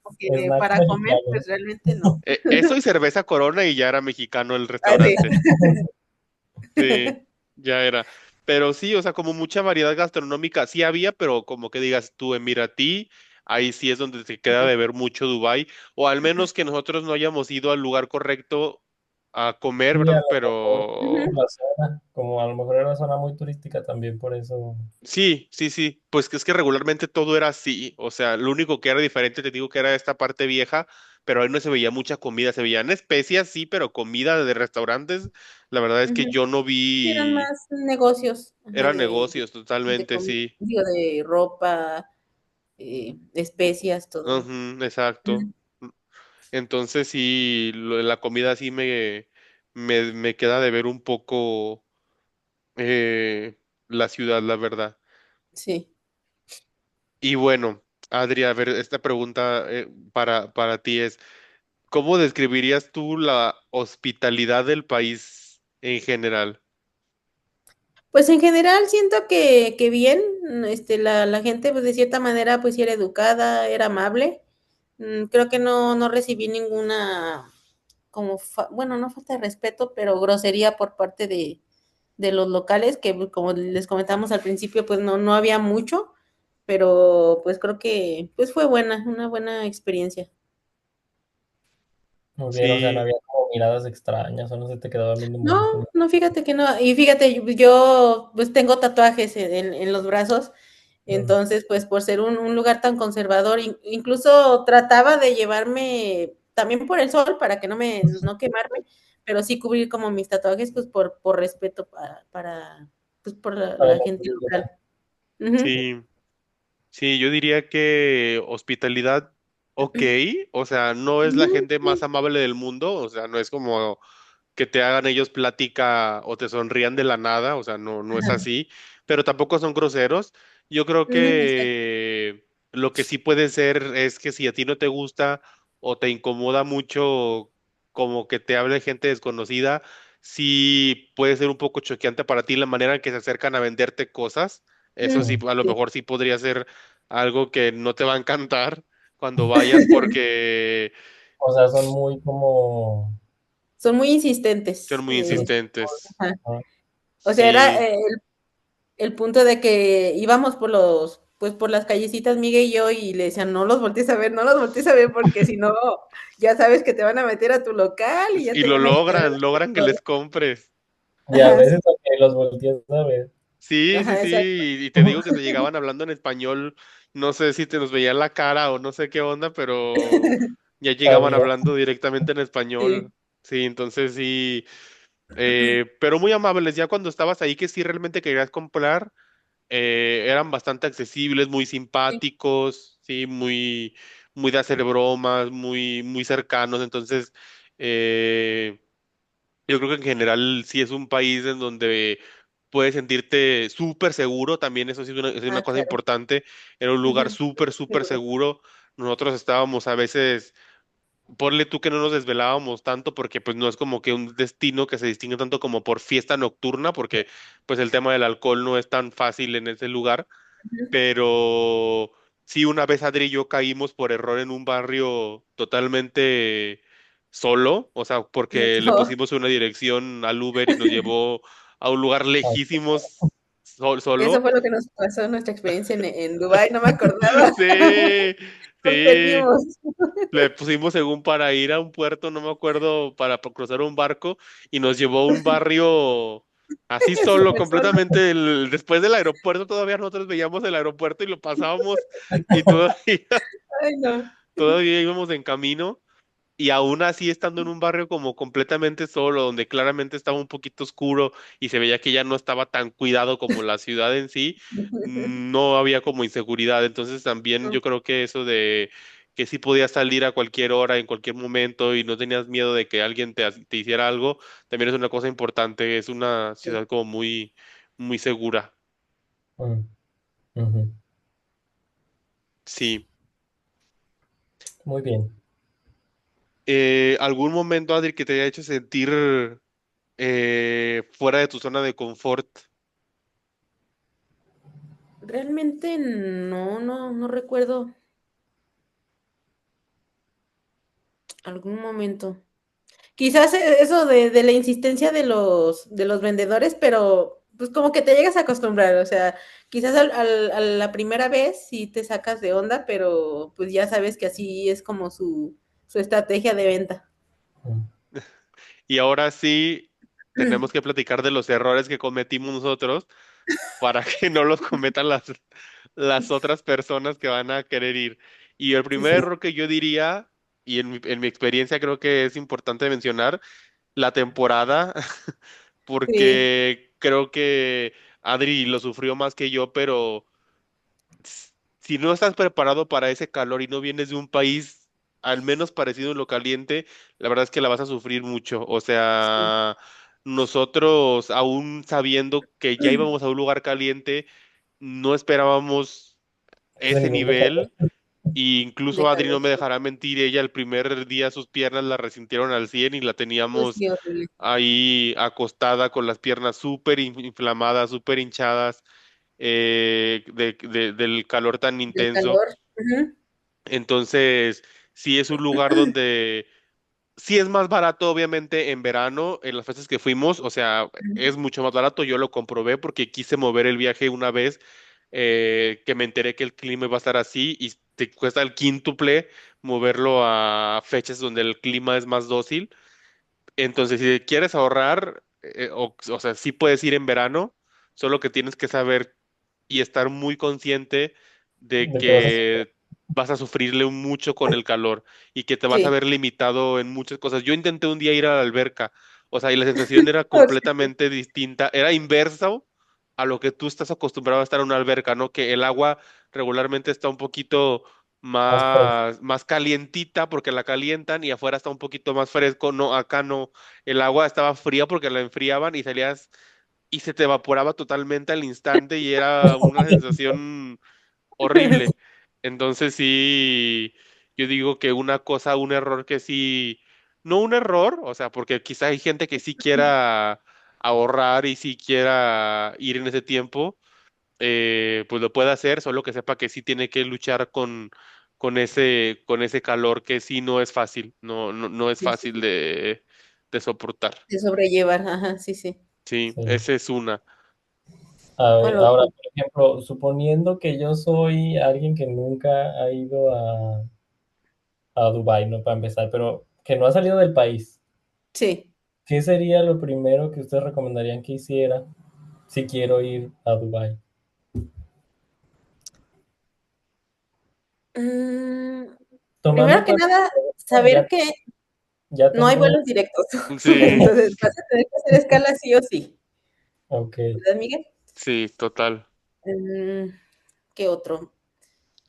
porque snacks para comer, mexicanos. pues realmente no. Eso y cerveza Corona y ya era mexicano el Ah, sí. restaurante. Sí, ya era. Pero sí, o sea, como mucha variedad gastronómica, sí había, pero como que digas tú, Emiratí, ahí sí es donde te queda de ver mucho Dubái, o al menos que nosotros no hayamos ido al lugar correcto a comer, Sí, a ¿verdad? lo mejor por Ujú, Pero la zona, como a lo mejor era una zona muy turística también, por eso. sí, sí, sí, pues que es que regularmente todo era así, o sea, lo único que era diferente, te digo que era esta parte vieja, pero ahí no se veía mucha comida, se veían especias, sí, pero comida de restaurantes, la verdad es que ujú. yo no Sí, eran vi, más negocios, ajá, eran negocios de totalmente, comida, sí. digo, de ropa, especias, todo. Ujú, exacto. Mm, Entonces sí, lo de la comida sí me queda de ver un poco la ciudad, la verdad. sí. Y bueno, Adri, a ver, esta pregunta para ti es, ¿cómo describirías tú la hospitalidad del país en general? Pues en general siento que bien, la gente pues de cierta manera pues sí era educada, era amable. Creo que no recibí ninguna, bueno, no falta de respeto, pero grosería por parte de los locales, que pues, como les comentamos al principio, pues no había mucho, pero pues creo que pues fue una buena experiencia. Muy bien, o sea, no Sí, había como miradas extrañas, o no se te quedaban viendo No, mal. no, fíjate que no. Y fíjate, yo pues tengo tatuajes en los brazos, Mm, entonces pues por ser un lugar tan conservador, incluso trataba de llevarme también por el sol para que no quemarme, pero sí cubrir como mis tatuajes pues por respeto pues por para la la gente seguridad. local. Ujú. sí. Sí, yo diría que hospitalidad, ok, o sea, no es la Ujú, gente más sí. amable del mundo, o sea, no es como que te hagan ellos plática o te sonrían de la nada, o sea, no es Ajá. así, pero tampoco son groseros. Yo creo Ujú, exacto. que lo que sí puede ser es que si a ti no te gusta o te incomoda mucho como que te hable gente desconocida, sí puede ser un poco choqueante para ti la manera en que se acercan a venderte cosas. Eso sí, Mm, a lo Sí. mejor sí podría ser algo que no te va a encantar cuando vayas porque o sea, son muy como... Son muy son insistentes. muy insistentes. Ajá. ah, O sea, era Sí, el punto de que íbamos pues por las callecitas, Miguel y yo, y le decían, no los voltees a ver, no los voltees a ver, porque si no, ya sabes que te van a meter a tu local y ya y te lo van a quitar logran que todo. les compres. y a Ajá, veces aunque los volteas a ver. Sí, sí, ajá, exacto. sí, y te digo que te llegaban hablando en español, no sé si te nos veían la cara o no sé qué onda, pero ya llegaban Sabía. hablando directamente en español. Sí. Sí, entonces sí, pero muy amables, ya cuando estabas ahí que sí realmente querías comprar, eran bastante accesibles, muy Sí. simpáticos, sí, muy de hacer bromas, muy cercanos, entonces yo creo que en general sí es un país en donde puedes sentirte súper seguro, también eso sí es una Ah, cosa claro. importante, era un lugar Ujú. súper Seguro. seguro, nosotros estábamos a veces, ponle tú que no nos desvelábamos tanto porque pues no es como que un destino que se distingue tanto como por fiesta nocturna, porque pues el tema del alcohol no es tan fácil en ese lugar, Ujú. pero sí, una vez Adri y yo caímos por error en un barrio totalmente solo, o sea, porque le No, pusimos una dirección al Uber y nos llevó a un lugar Ah, lejísimos eso solo. fue lo que nos pasó en nuestra experiencia en Dubái, no me acordaba. Sí, Nos sí. perdimos. Le pusimos según para ir a un puerto, no me acuerdo, para cruzar un barco y nos llevó a un barrio así solo, Súper solo. completamente. Después del aeropuerto todavía nosotros veíamos el aeropuerto y lo pasábamos y todavía, Ay, no. todavía íbamos en camino. Y aún así estando en un barrio como completamente solo, donde claramente estaba un poquito oscuro y se veía que ya no estaba tan cuidado como la ciudad en sí, no había como inseguridad. Entonces también yo creo que eso de que sí podías salir a cualquier hora, en cualquier momento y no tenías miedo de que alguien te hiciera algo, también es una cosa importante. Es una Sí, ciudad como muy segura. mm, ujú. Sí. Muy bien. ¿Algún momento, Adri, que te haya hecho sentir fuera de tu zona de confort? realmente no recuerdo algún momento. Quizás eso de la insistencia de los vendedores, pero pues como que te llegas a acostumbrar, o sea, quizás a la primera vez sí te sacas de onda, pero pues ya sabes que así es como su estrategia de venta. Mm, Y ahora sí, tenemos que platicar de los errores que cometimos nosotros para que no los cometan las otras personas que van a querer ir. Y el Sí, primer sí, error que yo diría, y en mi experiencia creo que es importante mencionar, la temporada, sí, porque creo que Adri lo sufrió más que yo, pero si no estás preparado para ese calor y no vienes de un país al menos parecido en lo caliente, la verdad es que la vas a sufrir mucho. O Sí. sea, nosotros, aún sabiendo que ya íbamos a un lugar caliente, no esperábamos ese ese nivel de calor. nivel. Y De incluso Adri no calor, me sí. dejará mentir, ella el primer día sus piernas la resintieron al 100 y la Uy, teníamos sí, horrible. ahí acostada con las piernas súper inflamadas, súper hinchadas, del calor tan Del intenso. calor. Ujú, Entonces, sí es un lugar donde sí es más barato, obviamente, en verano, en las veces que fuimos, o sea, ujú. es mucho más barato, yo lo comprobé porque quise mover el viaje una vez, que me enteré que el clima iba a estar así y te cuesta el quíntuple moverlo a fechas donde el clima es más dócil. Entonces, si quieres ahorrar, o sea, sí puedes ir en verano, solo que tienes que saber y estar muy consciente de De que vas a sufrir. que vas a sufrirle mucho con el calor y que te vas a Sí. ver limitado en muchas cosas. Yo intenté un día ir a la alberca, o sea, y la sensación era Horrible. completamente distinta, era inverso a lo que tú estás acostumbrado a estar en una alberca, ¿no? Que el agua regularmente está un poquito Más fresco. más calientita porque la calientan y afuera está un poquito más fresco. No, acá no. El agua estaba fría porque la enfriaban y salías y se te evaporaba totalmente al instante y era una sensación horrible. Entonces sí, yo digo que una cosa, un error que sí, no un error, o sea, porque quizá hay gente que sí quiera ahorrar y sí quiera ir en ese tiempo, pues lo puede hacer, solo que sepa que sí tiene que luchar con ese calor que sí no es fácil, no es Sí, sí, fácil de soportar. de sobrellevar, ajá, sí, sí. Sí, Sí. esa es una. A ¿Cuál ver, ahora, otro? por ejemplo, suponiendo que yo soy alguien que nunca ha ido a Dubái, ¿no? Para empezar, pero que no ha salido del país, Sí. ¿qué sería lo primero que ustedes recomendarían que hiciera si quiero ir a Dubái? Mm, Tomando primero en que cuenta nada, que saber que ya no hay tengo, vuelos directos. Sí, Entonces, vas a tener que hacer escala sí o sí. ok, ¿Verdad, Miguel? sí, total. Mm, ¿qué otro?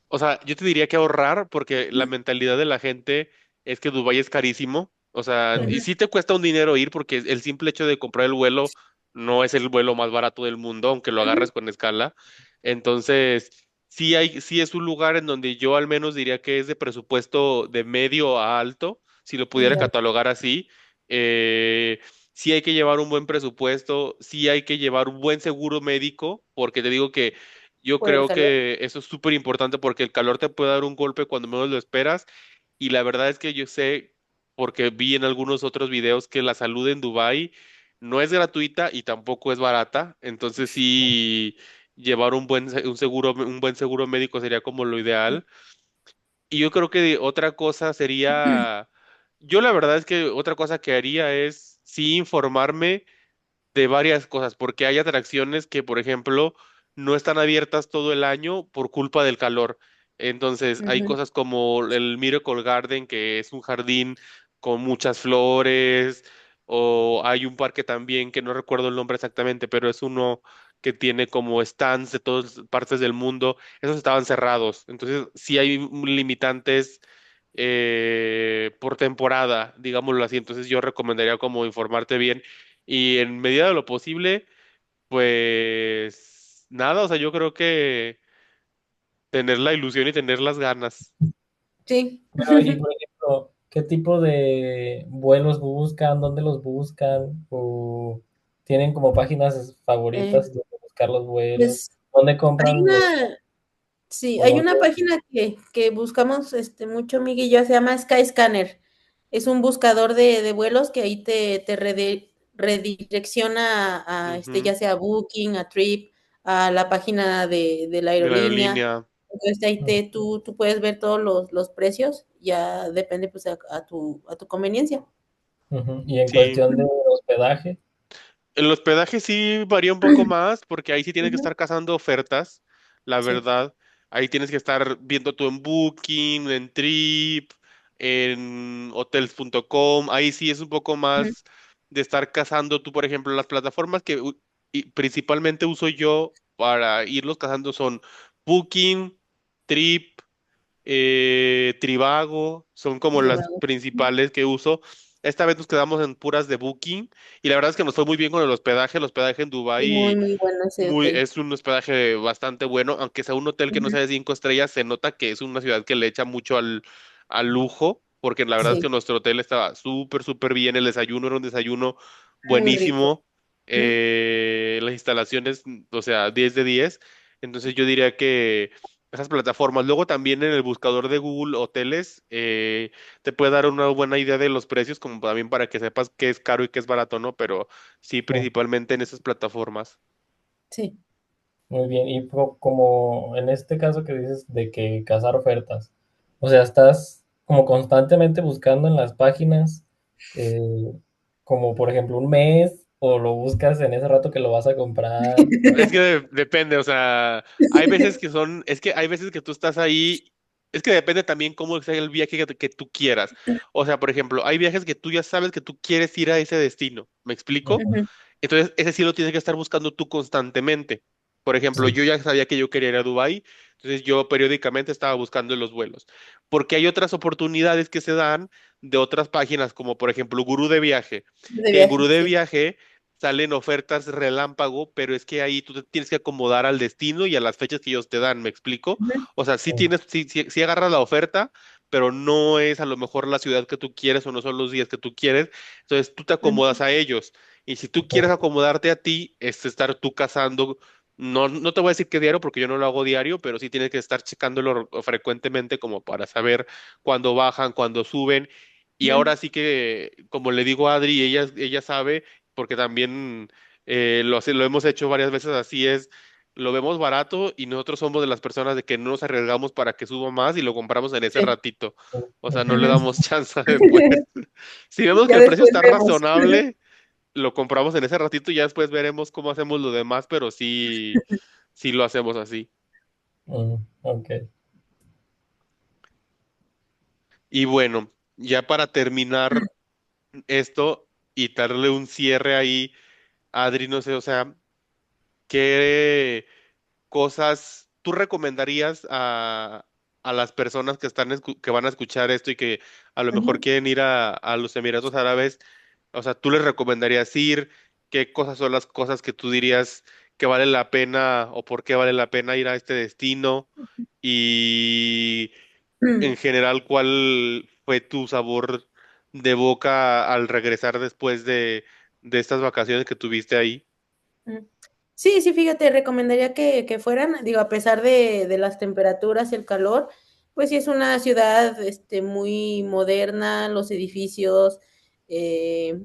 O sea, yo te diría que ahorrar porque la mentalidad de la gente es que Dubái es carísimo. O sea, y Ujú, sí te cuesta un dinero ir porque el simple hecho de comprar el vuelo no es el vuelo más barato del mundo, aunque lo ujú, agarres con escala. Entonces, sí es un lugar en donde yo al menos diría que es de presupuesto de medio a alto, si lo pudiera ya, catalogar así. Eh, sí hay que llevar un buen presupuesto, sí hay que llevar un buen seguro médico, porque te digo que yo por el creo calor. que eso es súper importante porque el calor te puede dar un golpe cuando menos lo esperas. Y la verdad es que yo sé, porque vi en algunos otros videos, que la salud en Dubái no es gratuita y tampoco es barata. Entonces sí, llevar un buen seguro médico sería como lo ideal. Y yo creo que otra cosa sería, yo la verdad es que otra cosa que haría es sí informarme de varias cosas, porque hay atracciones que, por ejemplo, no están abiertas todo el año por culpa del calor. Entonces, hay Ujú, cosas como el Miracle Garden, que es un jardín con muchas flores, o hay un parque también que no recuerdo el nombre exactamente, pero es uno que tiene como stands de todas partes del mundo. Esos estaban cerrados. Entonces, sí hay limitantes por temporada, digámoslo así. Entonces, yo recomendaría como informarte bien y en medida de lo posible, pues nada, o sea, yo creo que tener la ilusión y tener las ganas. sí. pero y por ejemplo, ¿qué tipo de vuelos buscan? ¿Dónde los buscan? ¿O tienen como páginas Eh, favoritas donde buscar los vuelos? pues ¿Dónde hay compran los una, sí, o hay dónde? una página que buscamos mucho, Miguel y yo, se llama Skyscanner. Es un buscador de vuelos que ahí te redirecciona a, Ujú. ya sea a Booking, a Trip, a la página de la De la aerolínea. aerolínea. Entonces ahí tú puedes ver todos los precios, ya depende pues a tu conveniencia. Ujú. Y en Sí. cuestión de hospedaje, El hospedaje sí varía un poco más porque ahí sí tienes que Ujú, estar cazando ofertas, la sí. verdad. Ahí tienes que estar viendo tú en Booking, en Trip, en hotels.com. Ahí sí es un poco Ujú, más de estar cazando tú, por ejemplo, las plataformas que y principalmente uso yo para irlos cazando son Booking, Trip, Trivago, son como las Trivago. principales que uso. Esta vez nos quedamos en puras de Booking y la verdad es que nos fue muy bien con el hospedaje en Muy, Dubái muy bueno ese hotel. es un hospedaje bastante bueno, aunque sea un hotel que no Ujú. sea de 5 estrellas, se nota que es una ciudad que le echa mucho al lujo, porque la verdad es que Sí, nuestro hotel estaba súper, súper bien, el desayuno era un desayuno muy rico. buenísimo, Ujú. las instalaciones, o sea, 10 de 10. Entonces yo diría que esas plataformas, luego también en el buscador de Google Hoteles, te puede dar una buena idea de los precios, como también para que sepas qué es caro y qué es barato, ¿no? Pero sí, Sí, principalmente en esas plataformas. Sí. muy bien. Y como en este caso que dices de que cazar ofertas, o sea, estás como constantemente buscando en las páginas, eh, como por ejemplo un mes, o lo buscas en ese rato que lo vas a comprar. Es que depende, o sea, hay veces que son, es que hay veces que tú estás ahí, es que depende también cómo sea el viaje que tú quieras. O sea, por ejemplo, hay viajes que tú ya sabes que tú quieres ir a ese destino, ¿me explico? Ujú. Ujú, Entonces, ese sí lo tienes que estar buscando tú constantemente. Por ejemplo, Sí, yo ya sabía que yo quería ir a Dubái, entonces yo periódicamente estaba buscando los vuelos. Porque hay otras oportunidades que se dan de otras páginas, como por ejemplo Gurú de Viaje, de que en viaje, Gurú de sí. Viaje salen ofertas relámpago, pero es que ahí tú te tienes que acomodar al destino y a las fechas que ellos te dan, ¿me explico? Ujú, O sea, sí sí, tienes, sí agarras la oferta, pero no es a lo mejor la ciudad que tú quieres o no son los días que tú quieres, entonces tú te acomodas ujú, a ellos. Y si tú sí, quieres acomodarte a ti, es estar tú cazando. No, no te voy a decir que diario, porque yo no lo hago diario, pero sí tienes que estar checándolo frecuentemente como para saber cuándo bajan, cuándo suben. Y ujú. ahora sí que, como le digo a Adri, ella sabe, porque también lo hemos hecho varias veces así es, lo vemos barato y nosotros somos de las personas de que no nos arriesgamos para que suba más y lo compramos en ese Sí. ratito. sí, O sea, no le ujú, Ujú. damos chance después. Si vemos que Ya el precio después está vemos. razonable, lo compramos en ese ratito y ya después veremos cómo hacemos lo demás, pero sí, sí lo hacemos así. ok. Y bueno, ya para terminar esto y darle un cierre ahí, Adri, no sé, o sea, ¿qué cosas tú recomendarías a las personas que que van a escuchar esto y que a lo mejor Ujú. quieren ir a los Emiratos Árabes? O sea, ¿tú les recomendarías ir? ¿Qué cosas son las cosas que tú dirías que vale la pena o por qué vale la pena ir a este destino? Y en general, ¿cuál fue tu sabor de boca al regresar después de estas vacaciones que tuviste ahí? Mm. Sí, sí, fíjate, recomendaría que fueran, digo, a pesar de las temperaturas y el calor, pues sí es una ciudad muy moderna, los edificios, eh,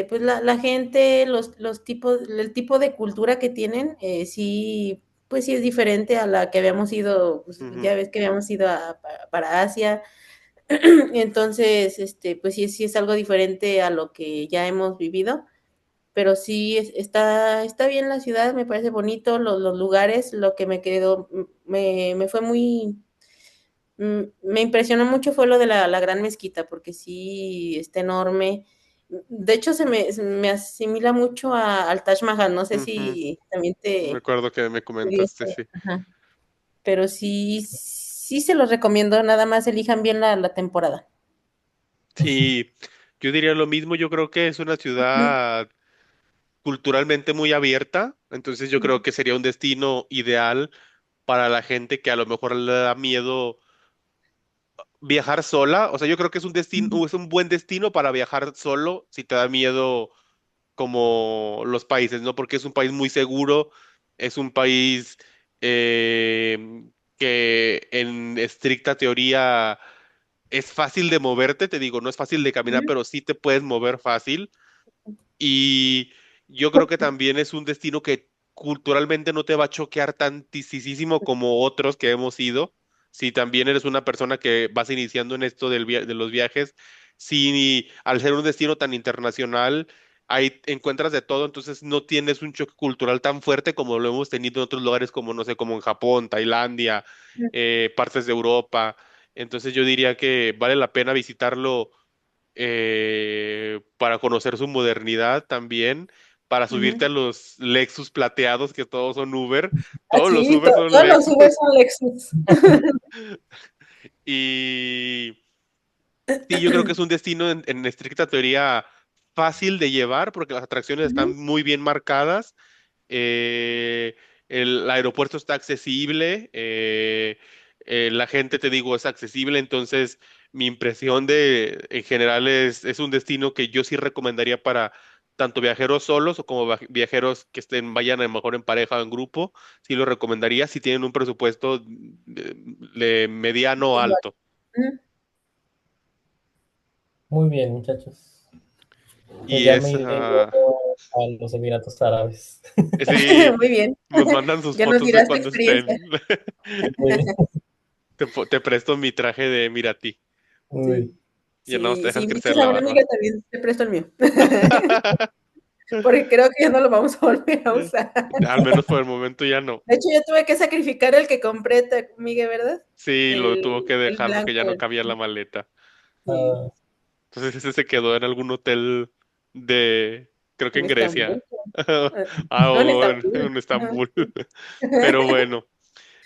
pues la gente, los tipos, el tipo de cultura que tienen, sí, pues sí es diferente a la que habíamos ido, pues Ujú. ya ves que habíamos ido para Asia. Entonces, pues sí, sí es algo diferente a lo que ya hemos vivido, pero sí está bien la ciudad, me parece bonito, los lugares, lo que me quedó, me fue muy, me impresionó mucho fue lo de la gran mezquita, porque sí está enorme. De hecho, se me asimila mucho al Taj Mahal, no sé Ujú. si también Me te acuerdo que me dio comentaste, sí. ajá. Pero sí, sí se los recomiendo, nada más elijan bien la temporada. Sí, yo diría lo mismo, yo creo que es una Ujú, ciudad culturalmente muy abierta, entonces yo creo que sería un destino ideal para la gente que a lo mejor le da miedo viajar sola, o sea, yo creo que es un destino, es un buen destino para viajar solo si te da miedo como los países, ¿no? Porque es un país muy seguro, es un país que en estricta teoría es fácil de moverte, te digo, no es fácil de caminar, ujú, pero sí te puedes mover fácil. Y yo creo que también es un destino que culturalmente no te va a choquear tantísimo como otros que hemos ido. Si también eres una persona que vas iniciando en esto de los viajes, si al ser un destino tan internacional, ahí encuentras de todo, entonces no tienes un choque cultural tan fuerte como lo hemos tenido en otros lugares como, no sé, como en Japón, Tailandia, partes de Europa. Entonces yo diría que vale la pena visitarlo para conocer su modernidad también, para subirte a los Lexus plateados, que todos son Uber. Ah, Todos los sí, Uber son todos los Lexus. Uber son Lexus. Y sí, yo creo que es un destino en estricta teoría fácil de llevar porque las atracciones están muy bien marcadas. eh, el aeropuerto está accesible, la gente, te digo, es accesible, entonces mi impresión en general es un destino que yo sí recomendaría para tanto viajeros solos o como viajeros que vayan a lo mejor en pareja o en grupo, sí lo recomendaría si tienen un presupuesto de mediano o alto. Ujú. Muy bien, muchachos. Pues Y ya me iré yo a los Emiratos Árabes. sí, Muy bien. nos mandan sus Ya nos fotos de dirás tu cuando experiencia. estén. Muy bien. Te presto mi traje de Mirati. Muy Sí. bien. Ya no te Si dejas crecer invitas la a una barba. amiga, también te presto el mío. Porque creo que ya no lo vamos a volver a usar. Al menos por el momento ya no. De hecho, yo tuve que sacrificar el que compré, Miguel, ¿verdad? Sí, lo tuvo que El dejar porque ya blanco. no cabía en la maleta. Sí, Ah, Entonces ese se quedó en algún hotel creo que en en Grecia. Estambul. No, en O Estambul. en Estambul. Pero bueno.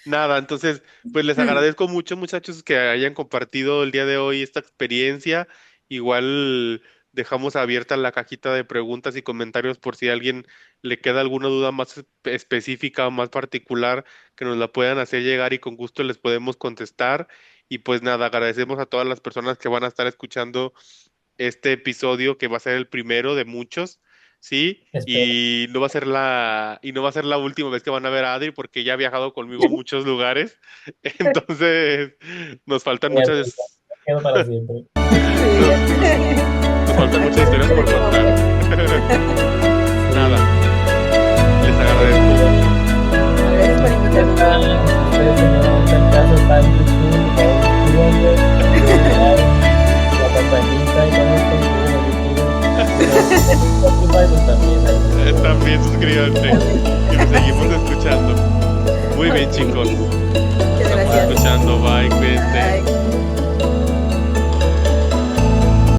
Nada, entonces, pues les agradezco mucho, muchachos, que hayan compartido el día de hoy esta experiencia. Igual dejamos abierta la cajita de preguntas y comentarios por si a alguien le queda alguna duda más específica o más particular, que nos la puedan hacer llegar y con gusto les podemos contestar. Y pues nada, agradecemos a todas las personas que van a estar escuchando este episodio, que va a ser el primero de muchos. Sí, espero. y no va a ser la última vez que van a ver a Adri porque ya ha viajado conmigo a muchos lugares. Entonces, nos faltan Me quedo para siempre. nos faltan muchas historias por contar. Nada, les agradezco mucho. Gracias por invitarme. Ustedes, señores, en casa está en YouTube, por favor, suscríbanse, la campanita y todo esto. Spotify, pues también ahí. También suscríbanse y nos seguimos escuchando. Muy bien, chicos. Muchas Estamos gracias. escuchando. Bye, cuídense. Bye.